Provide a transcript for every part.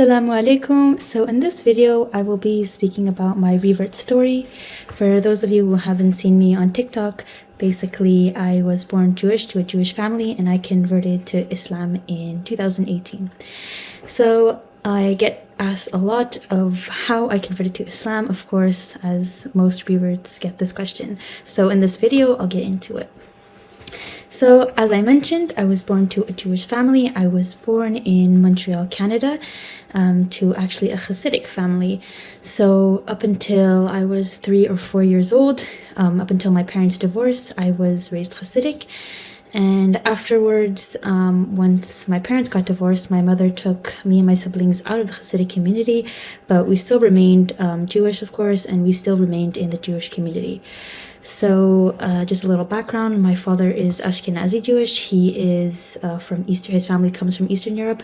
Assalamu alaikum. So in this video, I will be speaking about my revert story. For those of you who haven't seen me on TikTok, basically I was born Jewish to a Jewish family and I converted to Islam in 2018. So I get asked a lot of how I converted to Islam, of course, as most reverts get this question. So in this video, I'll get into it. So, as I mentioned, I was born to a Jewish family. I was born in Montreal, Canada, to actually a Hasidic family. So, up until I was 3 or 4 years old, up until my parents' divorce, I was raised Hasidic. And afterwards, once my parents got divorced, my mother took me and my siblings out of the Hasidic community, but we still remained Jewish, of course, and we still remained in the Jewish community. So just a little background, my father is Ashkenazi Jewish. He is from Eastern, his family comes from Eastern Europe,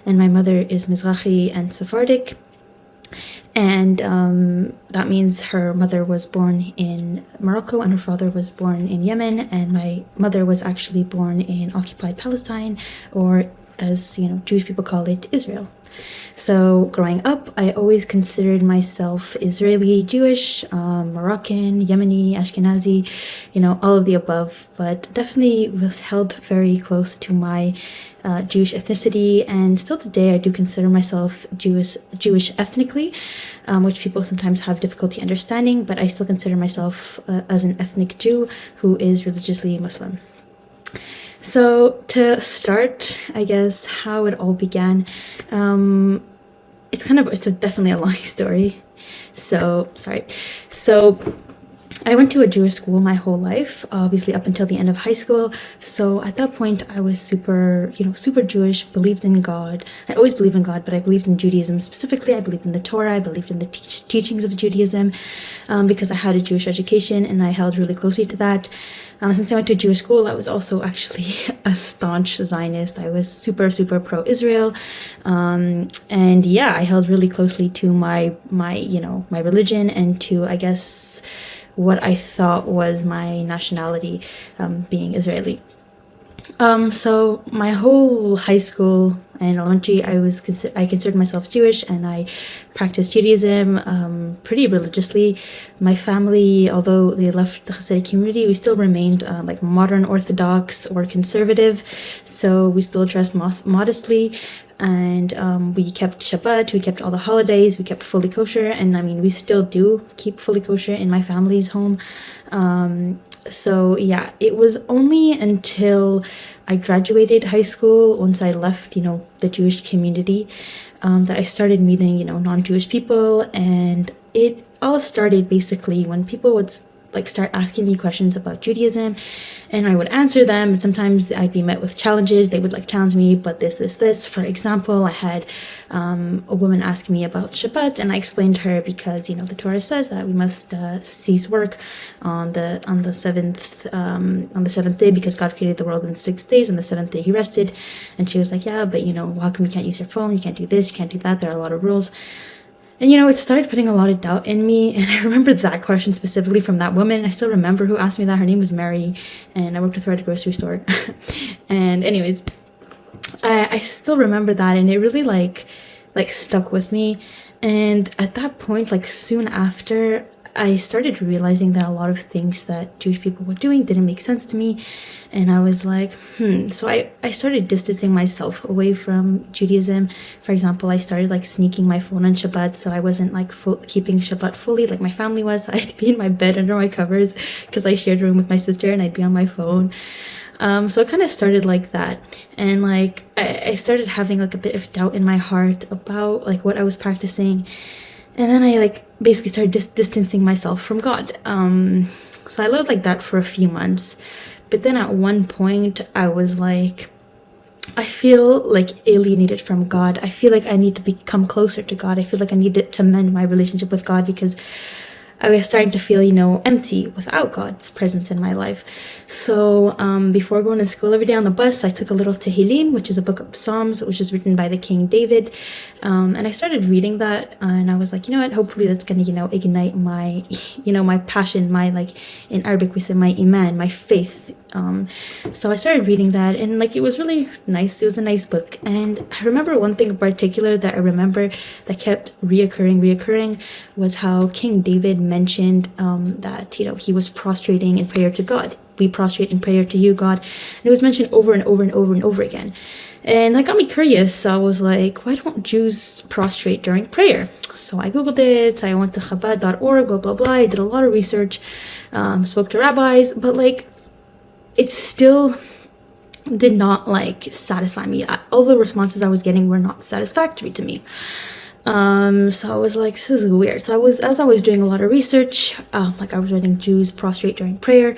and my mother is Mizrahi and Sephardic. And that means her mother was born in Morocco and her father was born in Yemen, and my mother was actually born in occupied Palestine, or as you know, Jewish people call it, Israel. So growing up, I always considered myself Israeli Jewish, Moroccan, Yemeni, Ashkenazi, all of the above, but definitely was held very close to my Jewish ethnicity, and still today I do consider myself Jewish ethnically, which people sometimes have difficulty understanding, but I still consider myself as an ethnic Jew who is religiously Muslim. So to start, I guess, how it all began, it's definitely a long story. So I went to a Jewish school my whole life, obviously up until the end of high school. So at that point, I was super Jewish, believed in God. I always believed in God, but I believed in Judaism specifically. I believed in the Torah. I believed in the teachings of Judaism because I had a Jewish education and I held really closely to that. Since I went to Jewish school, I was also actually a staunch Zionist. I was super pro-Israel. And yeah, I held really closely to my religion and to, I guess, what I thought was my nationality, being Israeli. So my whole high school and elementary, I considered myself Jewish, and I practiced Judaism pretty religiously. My family, although they left the Hasidic community, we still remained like modern Orthodox or conservative, so we still dressed modestly, and we kept Shabbat, we kept all the holidays, we kept fully kosher, and I mean, we still do keep fully kosher in my family's home. So yeah, it was only until I graduated high school, once I left, the Jewish community, that I started meeting, non-Jewish people. And it all started basically when people would start asking me questions about Judaism, and I would answer them, and sometimes I'd be met with challenges. They would challenge me, but this. For example, I had a woman ask me about Shabbat, and I explained to her because the Torah says that we must cease work on the seventh day, because God created the world in 6 days, and the seventh day He rested. And she was like, yeah, but how come you can't use your phone? You can't do this, you can't do that. There are a lot of rules. And, it started putting a lot of doubt in me. And I remember that question specifically from that woman. I still remember who asked me that. Her name was Mary, and I worked with her at a grocery store. And anyways, I still remember that, and it really stuck with me. And at that point, soon after, I started realizing that a lot of things that Jewish people were doing didn't make sense to me. And I was like, So I started distancing myself away from Judaism. For example, I started sneaking my phone on Shabbat, so I wasn't keeping Shabbat fully like my family was. So I'd be in my bed under my covers because I shared a room with my sister, and I'd be on my phone. So it kind of started like that. And I started having a bit of doubt in my heart about what I was practicing. And then I basically started distancing myself from God. So I lived like that for a few months. But then at one point I was like, I feel alienated from God. I feel like I need to become closer to God. I feel like I need to mend my relationship with God, because I was starting to feel, empty without God's presence in my life. So before going to school every day on the bus, I took a little Tehillim, which is a book of Psalms, which was written by the King David. And I started reading that, and I was like, what, hopefully that's going to, ignite my, my passion, my, in Arabic we say my iman, my faith So I started reading that, and like it was really nice. It was a nice book, and I remember one thing in particular that I remember that kept reoccurring was how King David mentioned that he was prostrating in prayer to God. We prostrate in prayer to you, God, and it was mentioned over and over and over and over again. And that got me curious. I was like, why don't Jews prostrate during prayer? So I googled it. I went to Chabad.org, blah blah blah. I did a lot of research, spoke to rabbis, but like it still did not like satisfy me. All the responses I was getting were not satisfactory to me. So I was like, this is weird. So as I was doing a lot of research, like I was writing Jews prostrate during prayer,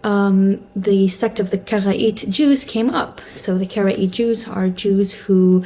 the sect of the Karaite Jews came up. So the Karaite Jews are Jews who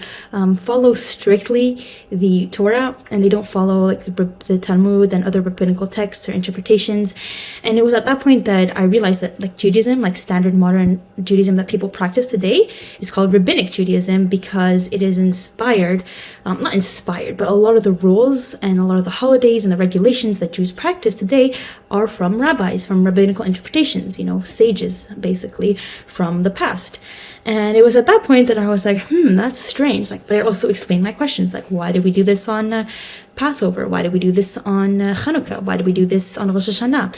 follow strictly the Torah, and they don't follow like the Talmud and other rabbinical texts or interpretations. And it was at that point that I realized that like Judaism, like standard modern Judaism that people practice today, is called Rabbinic Judaism because it is inspired, not inspired, but a lot of the rules and a lot of the holidays and the regulations that Jews practice today are from rabbis, from rabbinical interpretations, sages basically from the past. And it was at that point that I was like, that's strange. Like, but it also explained my questions. Like, why do we do this on Passover? Why do we do this on Hanukkah? Why do we do this on Rosh Hashanah?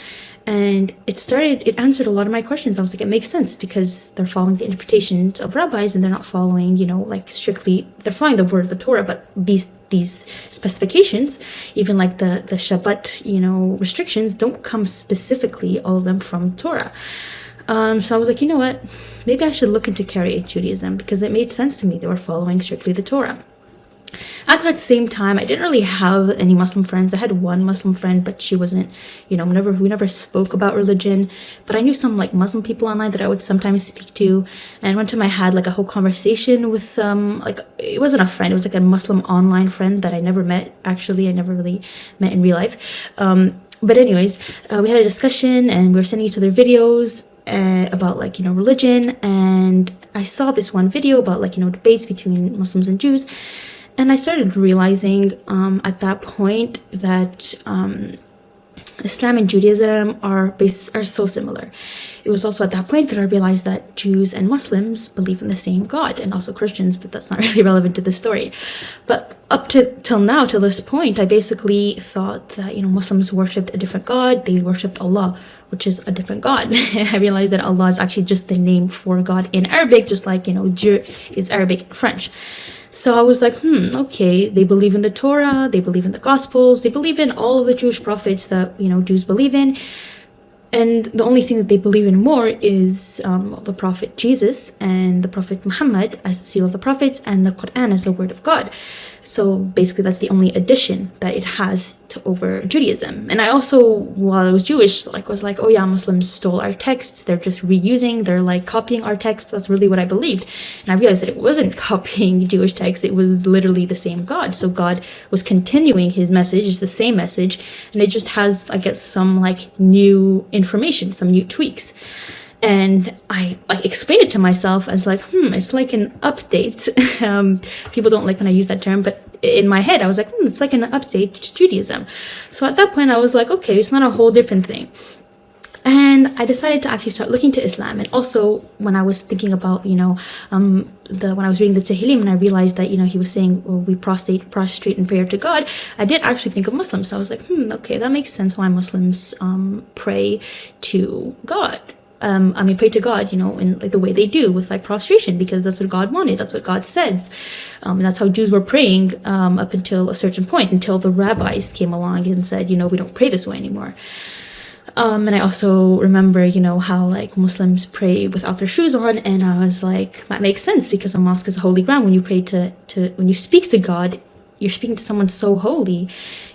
And it answered a lot of my questions. I was like, it makes sense because they're following the interpretations of rabbis and they're not following, like strictly, they're following the word of the Torah, but these specifications, even like the Shabbat, restrictions don't come specifically, all of them from Torah. So I was like, you know what, maybe I should look into Karaite Judaism because it made sense to me. They were following strictly the Torah. At that same time, I didn't really have any Muslim friends. I had one Muslim friend, but she wasn't, we never spoke about religion. But I knew some like Muslim people online that I would sometimes speak to. And one time I had like a whole conversation with, it wasn't a friend, it was like a Muslim online friend that I never met. Actually, I never really met in real life. But anyways, we had a discussion and we were sending each other videos about like, religion. And I saw this one video about like, debates between Muslims and Jews. And I started realizing at that point that Islam and Judaism are so similar. It was also at that point that I realized that Jews and Muslims believe in the same God, and also Christians, but that's not really relevant to the story. But till this point, I basically thought that Muslims worshipped a different God. They worshipped Allah, which is a different God. I realized that Allah is actually just the name for God in Arabic, just like Dieu is Arabic and French. So I was like, okay, they believe in the Torah, they believe in the Gospels, they believe in all of the Jewish prophets that, Jews believe in. And the only thing that they believe in more is the Prophet Jesus and the Prophet Muhammad as the seal of the prophets and the Quran as the word of God. So basically that's the only addition that it has to over Judaism. And I also, while I was Jewish, was like, oh yeah, Muslims stole our texts. They're just reusing, they're like copying our texts. That's really what I believed. And I realized that it wasn't copying Jewish texts. It was literally the same God. So God was continuing his message. It's the same message. And it just has, I guess, some like new information, some new tweaks. And I explained it to myself as like, it's like an update. People don't like when I use that term, but in my head, I was like, it's like an update to Judaism. So at that point, I was like, okay, it's not a whole different thing. And I decided to actually start looking to Islam. And also, when I was thinking about, when I was reading the Tehillim and I realized that, he was saying, well, we prostrate in prayer to God, I did actually think of Muslims. So I was like, okay, that makes sense why Muslims pray to God. Pray to God, in like the way they do with like prostration, because that's what God wanted. That's what God says. And that's how Jews were praying up until a certain point, until the rabbis came along and said, we don't pray this way anymore. And I also remember, how like Muslims pray without their shoes on. And I was like, that makes sense because a mosque is a holy ground. When you pray when you speak to God, you're speaking to someone so holy,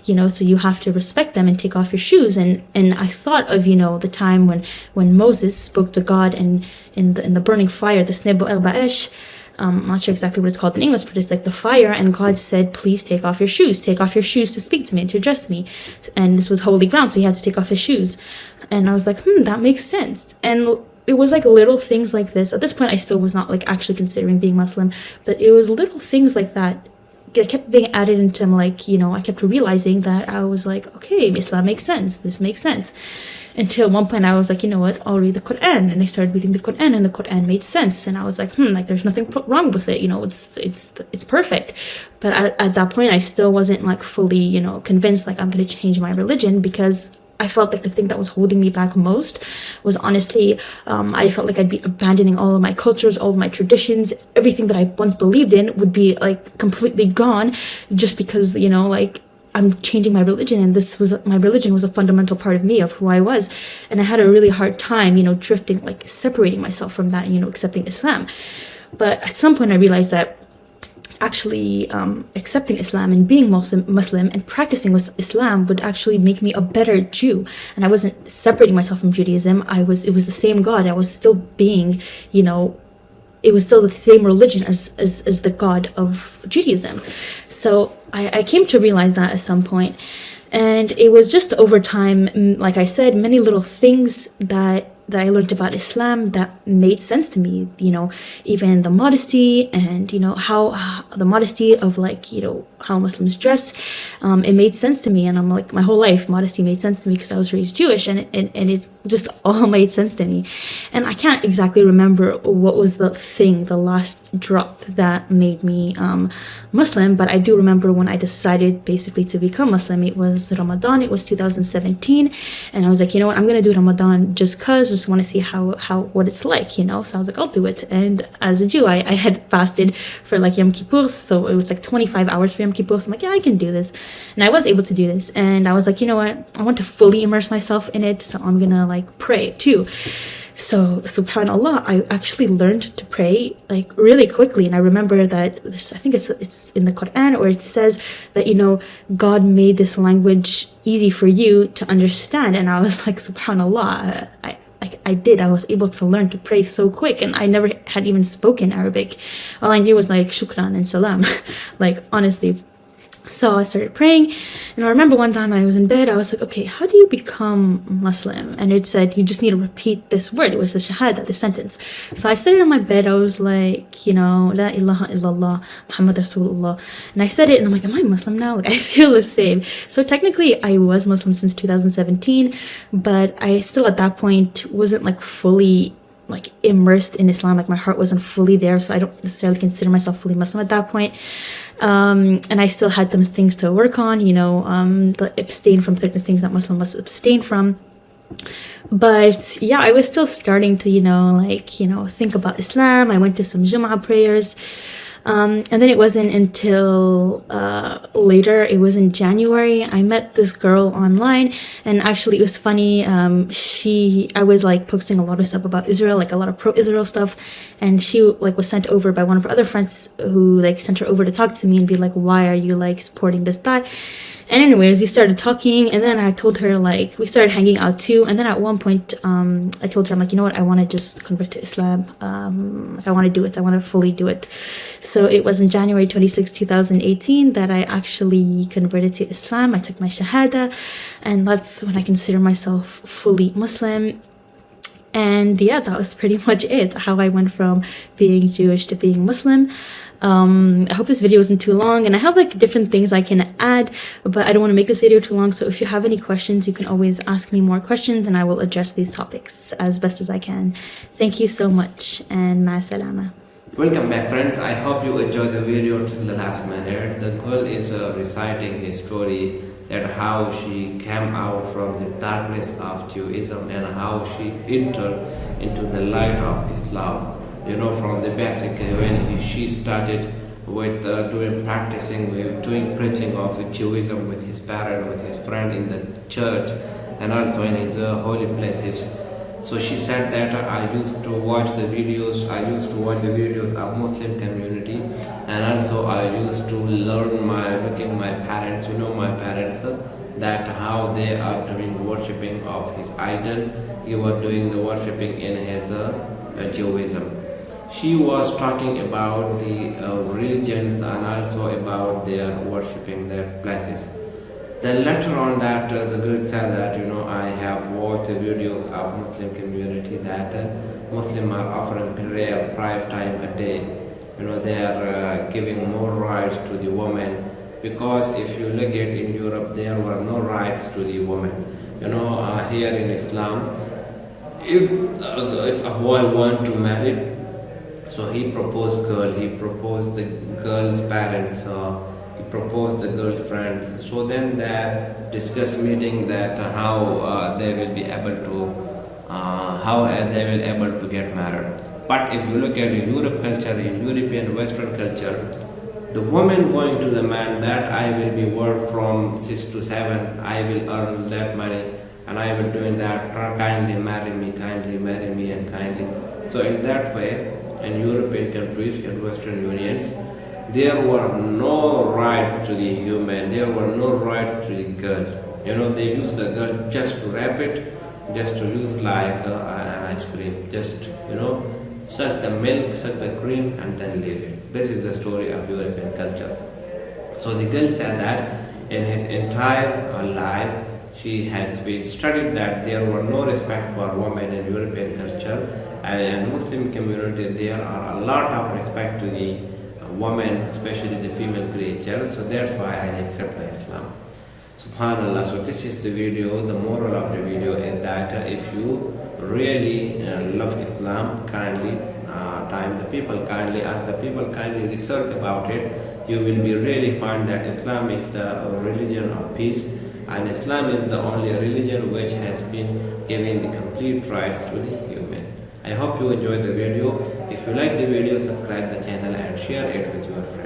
so you have to respect them and take off your shoes. And I thought of, the time when Moses spoke to God and in the burning fire, the Snebo el Ba'esh. I'm not sure exactly what it's called in English, but it's like the fire. And God said, please take off your shoes to speak to me and to address me. And this was holy ground, so he had to take off his shoes. And I was like, that makes sense. And it was like little things like this. At this point, I still was not like actually considering being Muslim, but it was little things like that it kept being added into, like, I kept realizing that I was like, okay, Islam makes sense. This makes sense. Until one point I was like, you know what, I'll read the Quran. And I started reading the Quran, and the Quran made sense. And I was like, like, there's nothing wrong with it. It's perfect. But at that point, I still wasn't like fully, convinced like I'm going to change my religion, because I felt like the thing that was holding me back most was, honestly, I felt like I'd be abandoning all of my cultures, all of my traditions, everything that I once believed in would be like completely gone, just because, like, I'm changing my religion, and my religion was a fundamental part of me, of who I was. And I had a really hard time, drifting, like separating myself from that, accepting Islam. But at some point I realized that actually accepting Islam and being Muslim and practicing Islam would actually make me a better Jew. And I wasn't separating myself from Judaism. It was the same God. I was still being, it was still the same religion as the God of Judaism. So I came to realize that at some point. And it was just over time, like I said, many little things that I learned about Islam that made sense to me, even the modesty and, how the modesty of, like, how Muslims dress, it made sense to me. And I'm like, my whole life, modesty made sense to me because I was raised Jewish, and it just all made sense to me. And I can't exactly remember what was the last drop that made me Muslim, but I do remember when I decided basically to become Muslim. It was Ramadan, it was 2017, and I was like, you know what, I'm going to do Ramadan just want to see what it's like, so I was like, I'll do it. And as a Jew, I had fasted for like Yom Kippur, so it was like 25 hours for Yom Kippur, so I'm like, yeah, I can do this. And I was able to do this, and I was like, you know what, I want to fully immerse myself in it, so I'm gonna like pray too. So subhanallah, I actually learned to pray like really quickly. And I remember that I think it's in the Quran, or it says that, God made this language easy for you to understand. And I was like, subhanallah, I was able to learn to pray so quick, and I never had even spoken Arabic. All I knew was like shukran and salam, like, honestly. So I started praying, and I remember one time I was in bed, I was like, okay, how do you become Muslim? And it said, you just need to repeat this word. It was the shahada, the sentence. So I said it on my bed, I was like, La ilaha illallah, Muhammad Rasulullah. And I said it, and I'm like, am I Muslim now? Like, I feel the same. So technically, I was Muslim since 2017, but I still at that point wasn't like fully like immersed in Islam. Like, my heart wasn't fully there, so I don't necessarily consider myself fully Muslim at that point. And I still had some things to work on, abstain from certain things that Muslim must abstain from. But yeah, I was still starting to, think about Islam. I went to some Jum'ah prayers. And then it wasn't until later, it was in January, I met this girl online, and actually it was funny. I was like posting a lot of stuff about Israel, like a lot of pro-Israel stuff, and she like was sent over by one of her other friends who like sent her over to talk to me and be like, why are you like supporting this, that? And anyways, we started talking, and then I told her, like, we started hanging out too. And then at one point, I told her, I'm like, you know what, I want to just convert to Islam. Like, I want to do it. I want to fully do it. So it was in January 26, 2018 that I actually converted to Islam. I took my shahada, and that's when I consider myself fully Muslim. And yeah, that was pretty much it, how I went from being Jewish to being Muslim. I hope this video isn't too long, and I have like different things I can add, but I don't want to make this video too long. So if you have any questions, you can always ask me more questions, and I will address these topics as best as I can. Thank you so much, and ma salama. Welcome back, friends. I hope you enjoyed the video till the last minute. The girl is reciting a story that how she came out from the darkness of Judaism and how she entered into the light of Islam. From the basic, when she started with practicing, with doing preaching of Judaism with his parent, with his friend in the church, and also in his holy places. So she said that I used to watch the videos of Muslim community, and also I used to learn looking my parents, my parents, that how they are doing worshipping of his idol. He was doing the worshipping in his Judaism. She was talking about the religions and also about their worshipping their places. Then later on that the girl said that I have watched a video of Muslim community that Muslims are offering prayer 5 times a day. they are giving more rights to the woman, because if you look at in Europe, there were no rights to the woman. Here in Islam, if a boy want to marry, so he proposed girl, he proposed the girl's parents, he proposed the girl's friends. So then they discuss meeting that how they will be able to get married. But if you look at the Europe culture, in European Western culture, the woman going to the man that I will be work from 6 to 7, I will earn that money, and I will doing that, kindly marry me, and kindly. So in that way, in European countries, in Western Unions, there were no rights to the human, there were no rights to the girl. They use the girl just to wrap it, just to use like an ice cream, just, suck the milk, suck the cream, and then leave it. This is the story of European culture. So the girl said that in his entire life, she has been studied that there were no respect for women in European culture, and in Muslim community there are a lot of respect to the woman, especially the female creature. So that's why I accept the Islam. Subhanallah. So this is the video. The moral of the video is that if you really love Islam, kindly time the people, kindly ask the people, kindly research about it. You will be really find that Islam is the religion of peace, and Islam is the only religion which has been giving the complete rights to the human. I hope you enjoyed the video. If you like the video, subscribe the channel and share it with your friends.